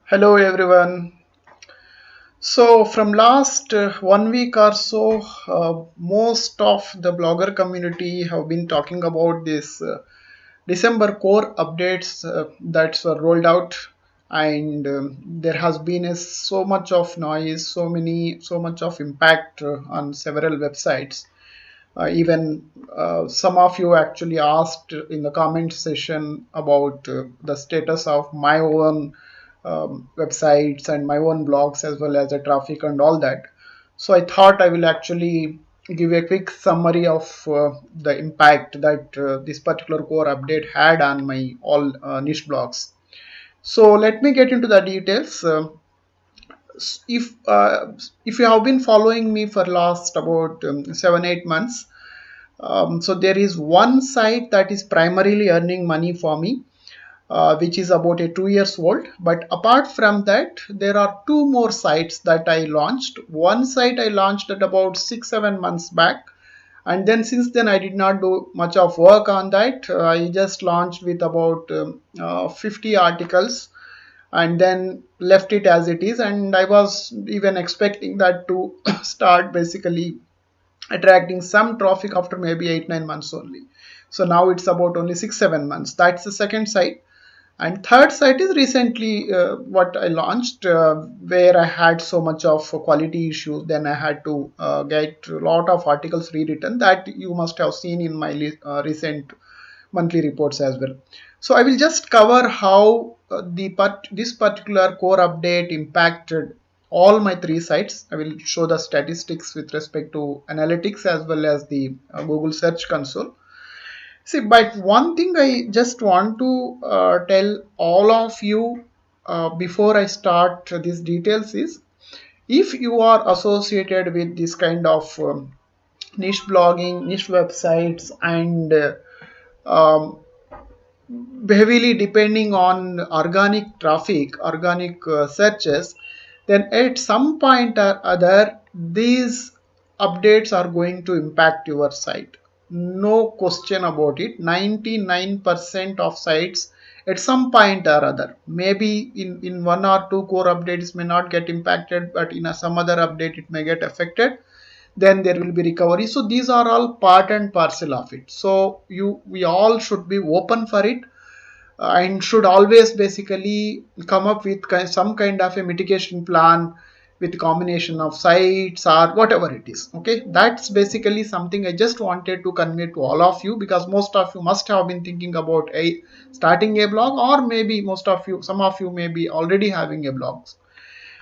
Hello everyone. So from last 1 week or so, most of the blogger community have been talking about this December core updates that were rolled out, and there has been so much of noise, so much of impact on several websites. Even some of you actually asked in the comment session about the status of my own websites and my own blogs as well as the traffic and all that. So I thought I will actually give a quick summary of the impact that this particular core update had on my all niche blogs. So let me get into the details. If if you have been following me for last about 7 8 months, so there is one site that is primarily earning money for me, which is about 2 years old. But apart from that, there are two more sites that I launched. One site I launched at about 6 7 months back, and then since then I did not do much of work on that. I just launched with about 50 articles and then left it as it is, and I was even expecting that to start basically attracting some traffic after maybe 8 9 months only. So now it's about only 6 7 months. That's the second site. And third site is recently what I launched, where I had so much of quality issues. Then I had to get a lot of articles rewritten that you must have seen in my recent monthly reports as well. So I will just cover how this particular core update impacted all my three sites. I will show the statistics with respect to analytics as well as the Google Search Console. See, but one thing I just want to tell all of you before I start these details is, if you are associated with this kind of niche blogging, niche websites, and um, heavily depending on organic traffic, organic searches, then at some point or other, these updates are going to impact your site. No question about it. 99% of sites at some point or other, maybe in one or two core updates may not get impacted, but in some other update it may get affected. Then there will be recovery. So these are all part and parcel of it. So we all should be open for it, and should always basically come up with some kind of a mitigation plan with combination of sites or whatever it is. Okay, that's basically something I just wanted to convey to all of you, because most of you must have been thinking about starting a blog, or maybe some of you may be already having a blog.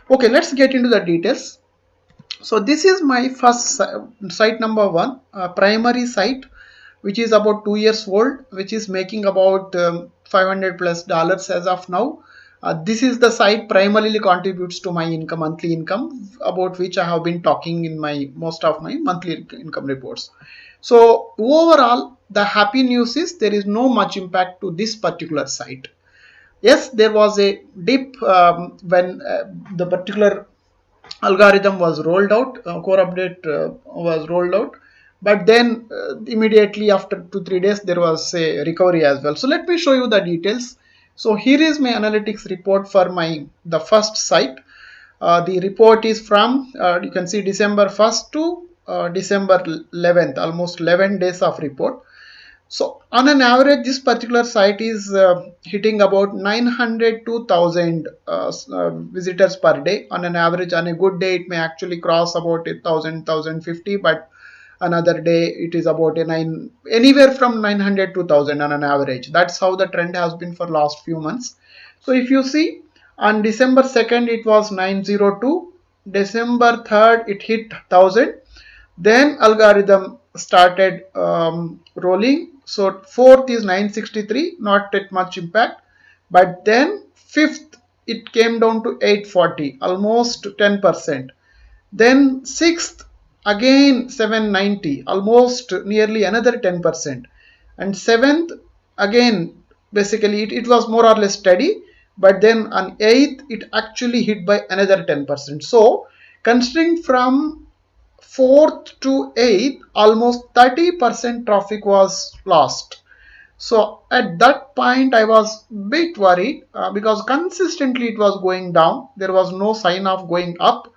Okay, let's get into the details. So this is my first site number one, primary site, which is about 2 years old, which is making about $500+ as of now. This is the site primarily contributes to my income, monthly income, about which I have been talking in my most of my monthly income reports. So overall, the happy news is there is no much impact to this particular site. Yes, there was a dip when the particular algorithm was rolled out, core update was rolled out, but then immediately after 2 3 days there was a recovery as well. So let me show you the details. So here is my analytics report for the first site. The report is from you can see December 1st to December 11th, almost 11 days of report. So on an average, this particular site is hitting about 900 to 1000 visitors per day. On an average, on a good day, it may actually cross about 1000 but another day it is about anywhere from 900 to 1000 on an average. That's how the trend has been for last few months. So if you see, on December 2nd, it was 902. December 3rd, it hit 1000. Then algorithm started rolling. So fourth is 963, not that much impact. But then fifth, it came down to 840, almost 10%. Then sixth, again 790, almost nearly another 10%. And seventh, again, basically it was more or less steady. But then on 8th, it actually hit by another 10%. So considering from 4th to 8th, almost 30% traffic was lost. So at that point I was a bit worried because consistently it was going down. There was no sign of going up.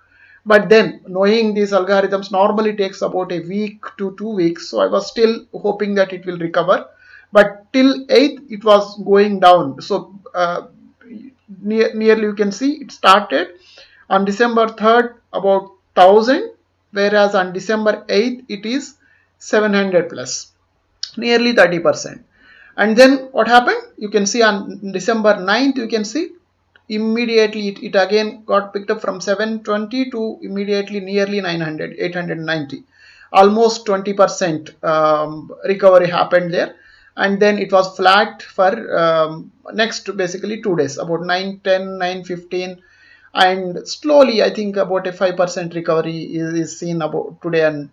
But then knowing these algorithms normally takes about a week to 2 weeks, so I was still hoping that it will recover. But till 8th it was going down. So nearly you can see it started on December 3rd about 1000, whereas on December 8th it is 700 plus, nearly 30%. And then what happened? You can see on December 9th, you can see immediately it again got picked up from 720 to immediately nearly 900, 890. Almost 20% recovery happened there. And then it was flat for next basically 2 days, about 9, 10, 9, 15, and slowly I think about a 5% recovery is seen about today and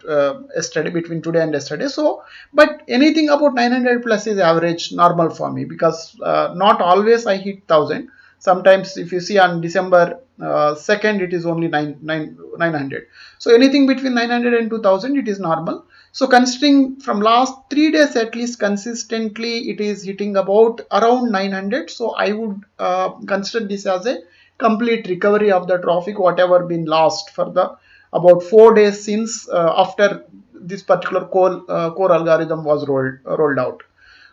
yesterday, between today and yesterday. So but anything about 900 plus is average normal for me, because not always I hit 1000. Sometimes if you see on December 2nd it is only 900. So anything between 900 and 2000 it is normal. So considering from last 3 days at least consistently it is hitting about around 900, so I would consider this as a complete recovery of the traffic whatever been lost for the about 4 days since after this particular core algorithm was rolled out.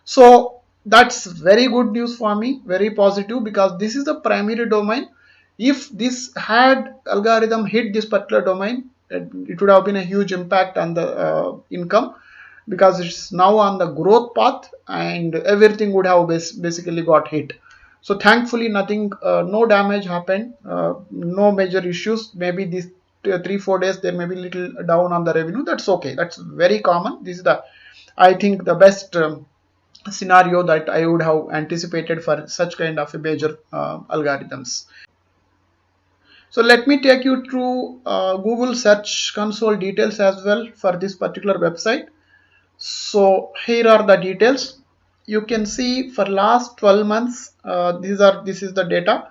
So that's very good news for me, very positive, because this is the primary domain. If this had algorithm hit this particular domain, it would have been a huge impact on the income, because it's now on the growth path and everything would have basically got hit. So thankfully nothing, no damage happened, no major issues. Maybe these 3-4 days there may be little down on the revenue. That's okay. That's very common. This is the, I think, the best scenario that I would have anticipated for such kind of a major algorithms. So let me take you through Google Search Console details as well for this particular website. So here are the details. You can see for last 12 months, this is the data.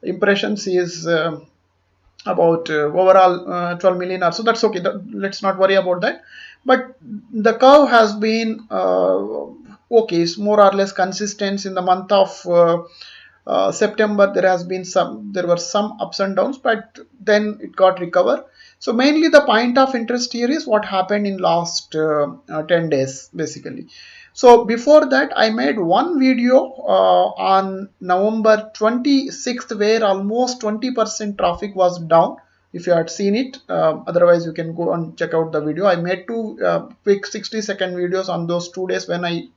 Impressions is about overall 12 million or so. That's okay. Let's not worry about that. But the curve has been okay. It's more or less consistent in the month of September. There were some ups and downs, but then it got recovered. So mainly the point of interest here is what happened in last 10 days basically. So before that I made one video on November 26th where almost 20% traffic was down. If you had seen it, otherwise you can go and check out the video. I made two quick 60-second videos on those 2 days when I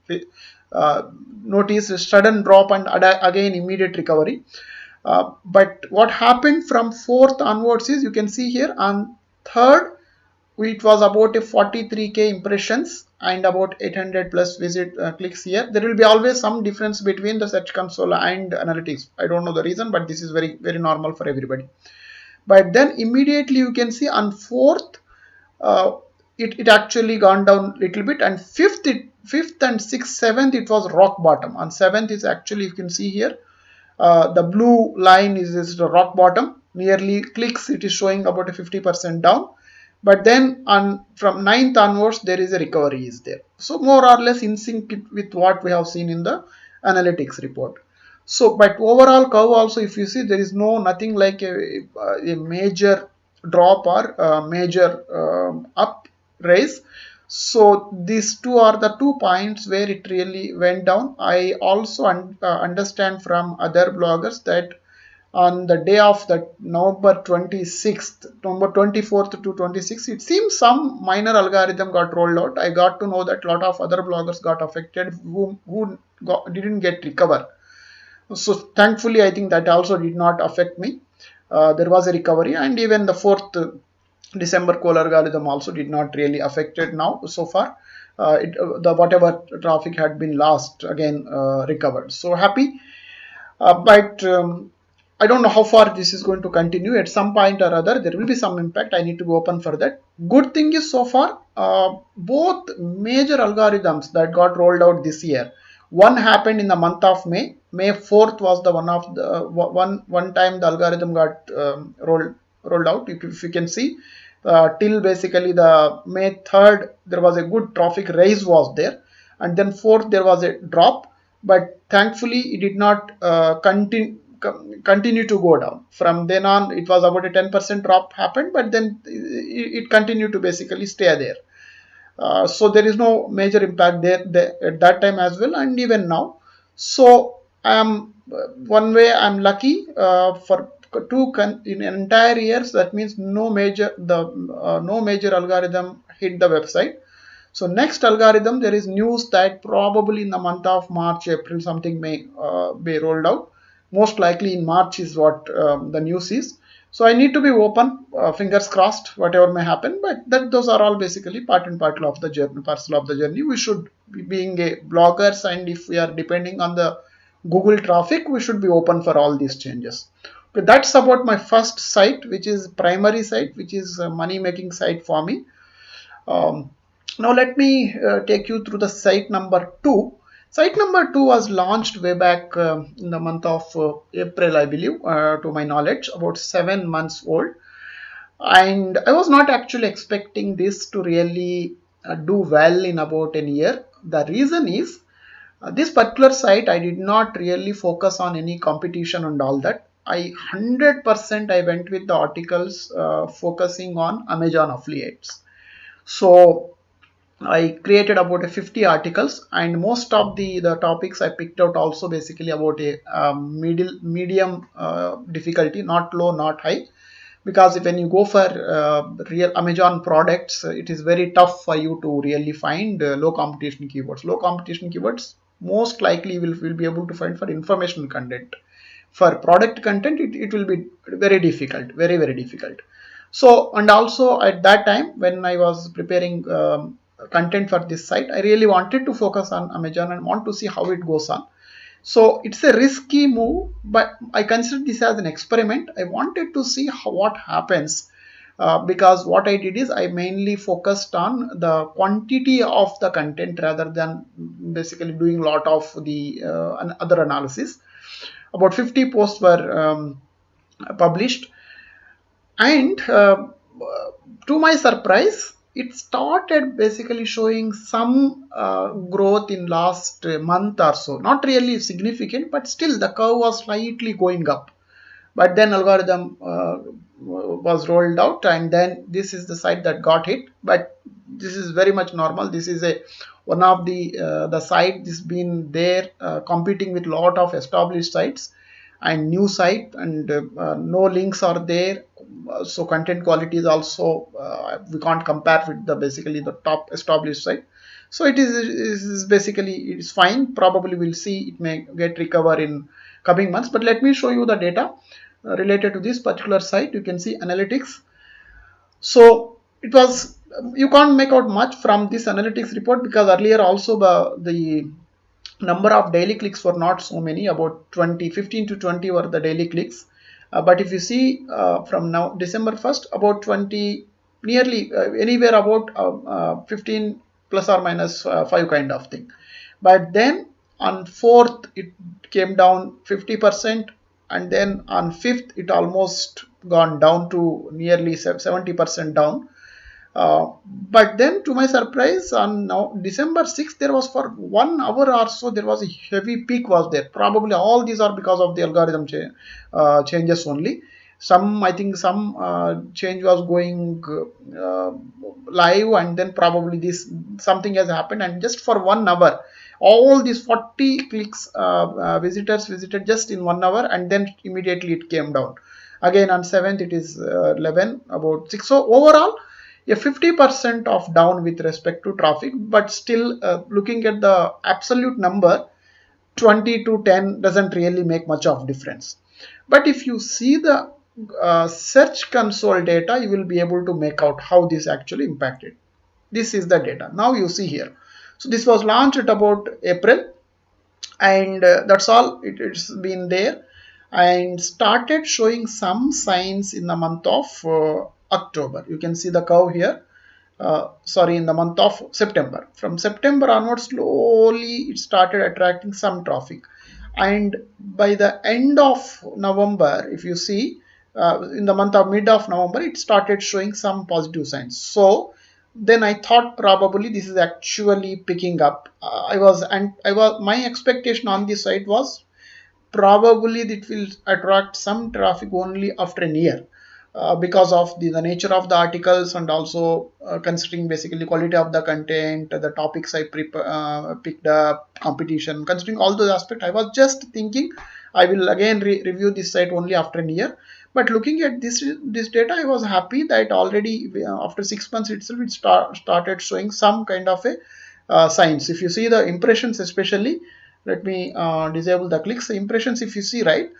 noticed a sudden drop and again immediate recovery. But what happened from 4th onwards is, you can see here on 3rd it was about a 43k impressions and about 800 plus visit clicks here. There will be always some difference between the search console and analytics. I don't know the reason, but this is very normal for everybody. But then immediately you can see on 4th it actually gone down a little bit, and 5th and 6th, 7th it was rock bottom. On 7th is actually, you can see here the blue line is the rock bottom. Nearly clicks it is showing about a 50% down. But then from 9th onwards there is a recovery is there. So more or less in sync with what we have seen in the analytics report. So but overall curve also, if you see, there is nothing like a major drop or a major up raise. So these two are the 2 points where it really went down. I also understand from other bloggers that on the day of the November 26th, November 24th to 26th, it seems some minor algorithm got rolled out. I got to know that a lot of other bloggers got affected who didn't get recover. So thankfully, I think that also did not affect me. There was a recovery, and even the 4th December call algorithm also did not really affected now so far. The whatever traffic had been lost again recovered. So happy. But I don't know how far this is going to continue. At some point or other, there will be some impact. I need to go open for that. Good thing is, so far, both major algorithms that got rolled out this year. One happened in the month of May. May 4th was the one of the one time the algorithm got rolled out. If you can see, till basically the May 3rd, there was a good traffic rise was there. and then fourth there was a drop, but thankfully it did not continue to go down. From then on, it was about a 10% drop happened, but then it continued to basically stay there. So there is no major impact there at that time as well, and even now. So I am one way I'm lucky for in entire years. That means no major algorithm hit the website. So next algorithm, there is news that probably in the month of March, April, something may be rolled out. Most likely in March is what the news is. So I need to be open, fingers crossed, whatever may happen. But those are all basically part and parcel of the journey. Parcel of the journey. We should be being a bloggers, and if we are depending on the Google traffic, we should be open for all these changes. Okay, that's about my first site, which is primary site, which is a money making site for me. Um, Now let me take you through the site number 2. Site number 2 was launched way back in the month of April, I believe, to my knowledge, about 7 months old. And I was not actually expecting this to really do well in about a year. The reason is this particular site, I did not really focus on any competition and all that. 100% I went with the articles focusing on Amazon affiliates. So I created about a 50 articles, and most of the topics I picked out also basically about a medium difficulty, not low, not high. Because when you go for real Amazon products, it is very tough for you to really find low competition keywords. Low competition keywords most likely will be able to find for information content. For product content, it will be very difficult, very difficult. So, and also at that time when I was preparing content for this site, I really wanted to focus on Amazon and want to see how it goes on. So it's a risky move, but I consider this as an experiment. I wanted to see what happens, because what I did is I mainly focused on the quantity of the content rather than basically doing a lot of the other analysis. About 50 posts were published, and to my surprise, it started basically showing some growth in last month or so. Not really significant, but still the curve was slightly going up. But then algorithm was rolled out, and then this is the site that got hit. But this is very much normal. This is a one of the site that's been there competing with lot of established sites and new site, and no links are there. So content quality is also we can't compare with the basically the top established site. So it is basically it's fine. Probably we'll see it may get recover in coming months. But let me show you the data related to this particular site. You can see analytics. So it was, you can't make out much from this analytics report, because earlier also the number of daily clicks were not so many, about 15 to 20 were the daily clicks. But if you see from now December 1st, about 20, nearly anywhere about 15 plus or minus 5 kind of thing. But then on 4th it came down 50%, and then on 5th it almost gone down to nearly 70% down. But then to my surprise, on now December 6th, there was for 1 hour or so, there was a heavy peak was there. Probably all these are because of the algorithm changes only. I think some change was going live, and then probably this something has happened, and just for 1 hour, all these 40 clicks visitors visited just in 1 hour, and then immediately it came down. Again on 7th, it is 11, about 6. So overall, a 50% of down with respect to traffic, but still looking at the absolute number, 20 to 10 doesn't really make much of difference. But if you see the search console data, you will be able to make out how this actually impacted. This is the data. Now you see here. So this was launched at about April, and that's all. It's been there and started showing some signs in the month of October. You can see the curve here. Sorry, in the month of September. From September onwards, slowly it started attracting some traffic, and by the end of November, if you see, in the month of mid of November, it started showing some positive signs. So then I thought probably this is actually picking up. My expectation on this site was probably it will attract some traffic only after a year, because of the nature of the articles, and also considering basically quality of the content, the topics I picked up, competition, considering all those aspects. I was just thinking I will again review this site only after a year. But looking at this data, I was happy that already after 6 months itself it started showing some kind of a signs. If you see the impressions especially, let me disable the clicks. The impressions, if you see, right,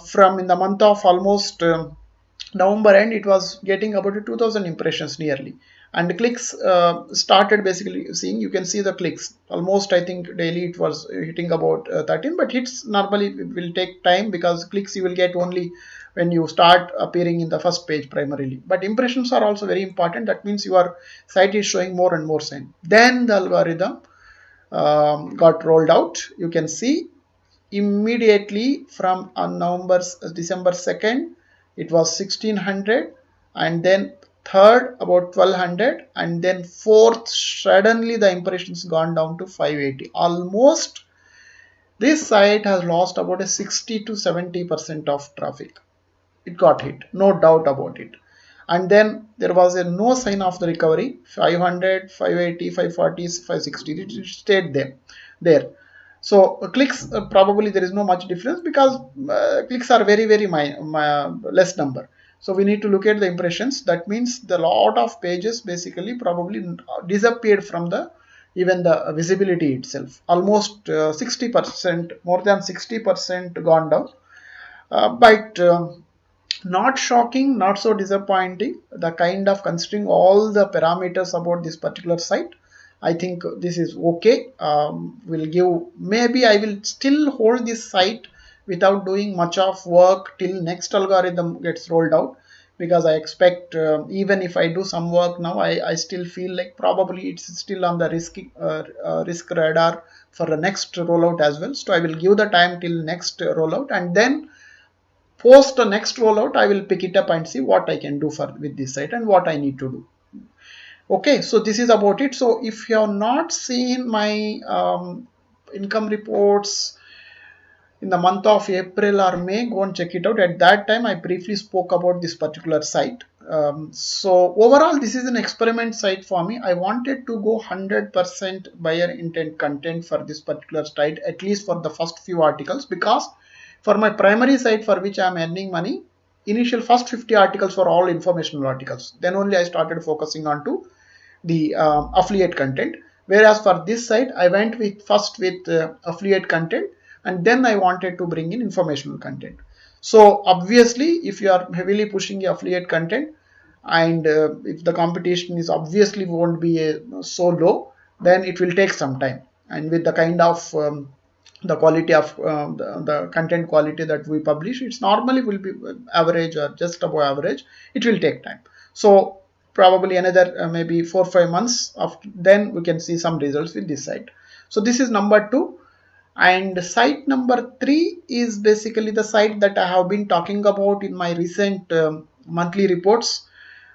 from in the month of almost November end, it was getting about 2000 impressions nearly, and the clicks started basically seeing. You can see the clicks almost, I think daily it was hitting about 13, but hits normally it will take time, because clicks you will get only when you start appearing in the first page primarily. But impressions are also very important. That means your site is showing more and more sign. Then the algorithm got rolled out. You can see immediately from December 2nd, it was 1600, and then third about 1200, and then fourth suddenly the impressions gone down to 580. Almost this site has lost about a 60 to 70% of traffic. It got hit, no doubt about it. And then there was no sign of the recovery. 500, 580, 540, 560, it stayed there. So clicks, probably there is no much difference, because clicks are very less number. So we need to look at the impressions. That means the lot of pages basically probably disappeared from the even the visibility itself. Almost 60%, more than 60% gone down. But not shocking, not so disappointing. The kind of considering all the parameters about this particular site, I think this is okay. Will give, maybe I will still hold this site without doing much of work till next algorithm gets rolled out, because I expect even if I do some work now, I still feel like probably it's still on the risk radar for the next rollout as well. So I will give the time till next rollout, and then post the next rollout I will pick it up and see what I can do for with this site and what I need to do. Okay, so this is about it. So if you have not seen my income reports in the month of April or May, go and check it out. At that time I briefly spoke about this particular site. So overall this is an experiment site for me. I wanted to go 100% buyer intent content for this particular site, at least for the first few articles, because for my primary site for which I am earning money, initial first 50 articles were all informational articles. Then only I started focusing on to the affiliate content. Whereas for this site, I went with first with affiliate content, and then I wanted to bring in informational content. So obviously, if you are heavily pushing affiliate content, and if the competition is obviously won't be so low, then it will take some time. And with the kind of the quality of the content quality that we publish, it's normally will be average or just above average. It will take time. So probably another maybe 4 or 5 months of then we can see some results with this site. So this is number 2. And site number 3 is basically the site that I have been talking about in my recent monthly reports,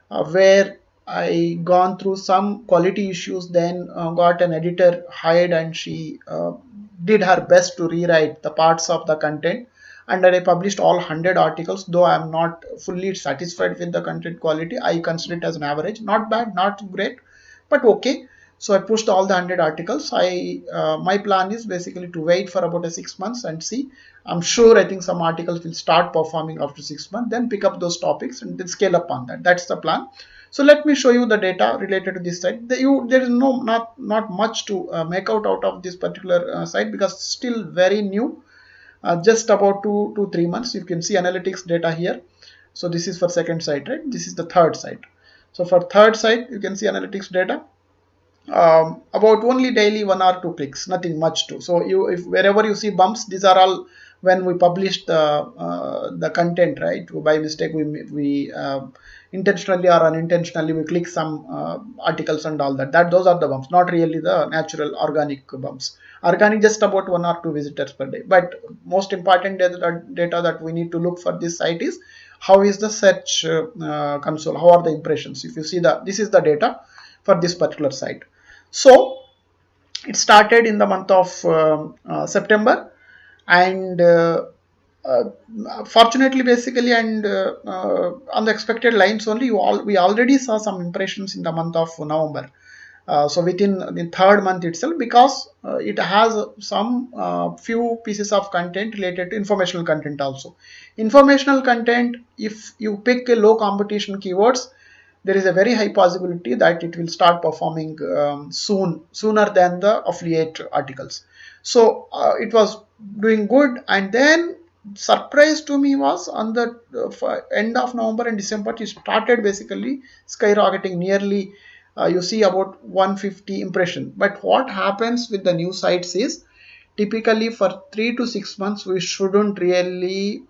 where I gone through some quality issues, then got an editor hired, and she did her best to rewrite the parts of the content, and then I published all 100 articles. Though I am not fully satisfied with the content quality, I consider it as an average, not bad, not great, but okay. So I pushed all the 100 articles. My plan is basically to wait for about 6 months and see. I'm sure, I think some articles will start performing after 6 months, then pick up those topics and then scale up on that. That's the plan. So let me show you the data related to this site. There is not much to make out of this particular site, because still very new, just about 2 to 3 months. You can see analytics data here. So this is for second site, right? This is the third site. So for third site, you can see analytics data. About only daily 1 or 2 clicks, nothing much to. So if wherever you see bumps, these are all when we publish the content, right? By mistake we intentionally or unintentionally we click some articles and all that those are the bumps, not really the natural organic bumps. Organic just about 1 or 2 visitors per day. But most important data that we need to look for this site is how is the search console, how are the impressions. If you see this is the data. for this particular site. So it started in the month of September, and uh, fortunately, basically, and on the expected lines only, we already saw some impressions in the month of November. So within the third month itself, because it has some few pieces of content related to informational content also. Informational content, if you pick a low competition keywords, there is a very high possibility that it will start performing sooner than the affiliate articles. So it was doing good, and then surprise to me was on the end of November and December, it started basically skyrocketing nearly, you see, about 150 impression. But what happens with the new sites is, typically for 3 to 6 months we shouldn't really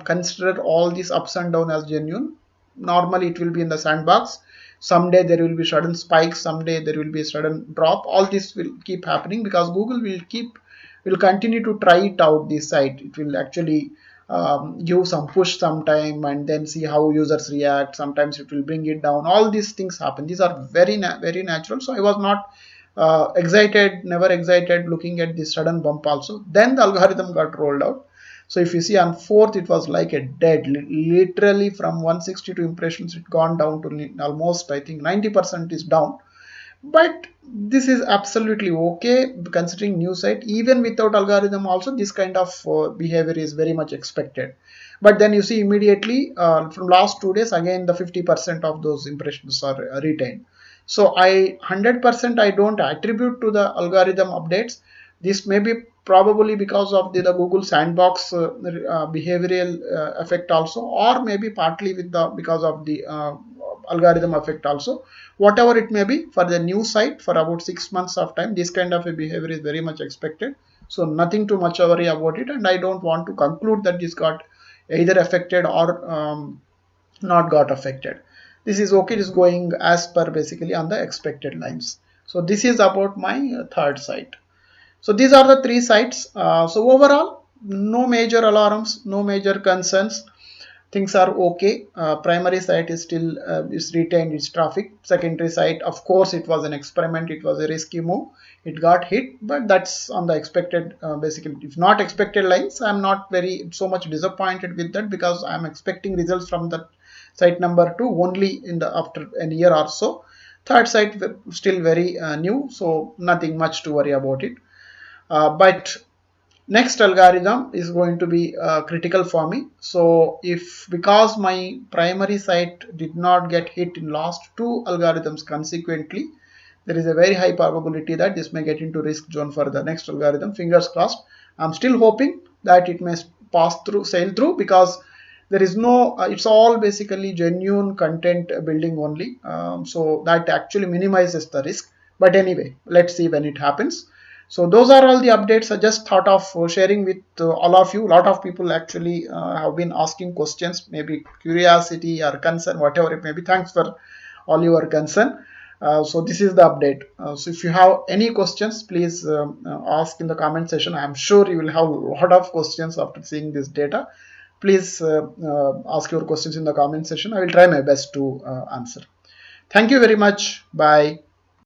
consider all these ups and downs as genuine. Normally it will be in the sandbox. Someday there will be sudden spikes, someday there will be a sudden drop. All this will keep happening because Google will continue to try it out, this site. It will actually give some push sometime and then see how users react. Sometimes it will bring it down. All these things happen. These are very natural. So I was not excited, never excited looking at this sudden bump also. Then the algorithm got rolled out. So if you see on 4th, it was like a dead, literally from 162 impressions, it gone down to almost, I think 90% is down. But this is absolutely okay considering new site. Even without algorithm also, this kind of behavior is very much expected. But then you see immediately from last 2 days, again the 50% of those impressions are retained. So I 100% I don't attribute to the algorithm updates. This may be probably because of the Google sandbox behavioral effect also, or maybe partly with the because of the algorithm effect also. Whatever it may be, for the new site for about 6 months of time, this kind of a behavior is very much expected. So nothing too much worry about it, and I don't want to conclude that this got either affected or not got affected. This is okay, it is going as per basically on the expected lines. So this is about my third site. So these are the three sites. So overall, no major alarms, no major concerns. Things are okay. Primary site is still is retained its traffic. Secondary site, of course, it was an experiment. It was a risky move. It got hit, but that's on the expected. Basically, if not expected lines, I'm not very so much disappointed with that, because I'm expecting results from that site number 2 only in the after a year or so. Third site still very new, so nothing much to worry about it. But next algorithm is going to be critical for me. So if, because my primary site did not get hit in last 2 algorithms consequently, there is a very high probability that this may get into risk zone for the next algorithm. Fingers crossed. I'm still hoping that it may pass through, sail through, because there is no it's all basically genuine content building only, so that actually minimizes the risk. But anyway, let's see when it happens. So those are all the updates I just thought of sharing with all of you. A lot of people actually have been asking questions, maybe curiosity or concern, whatever it may be. Thanks for all your concern. So this is the update. So if you have any questions, please ask in the comment section. I am sure you will have a lot of questions after seeing this data. Please ask your questions in the comment section. I will try my best to answer. Thank you very much. Bye.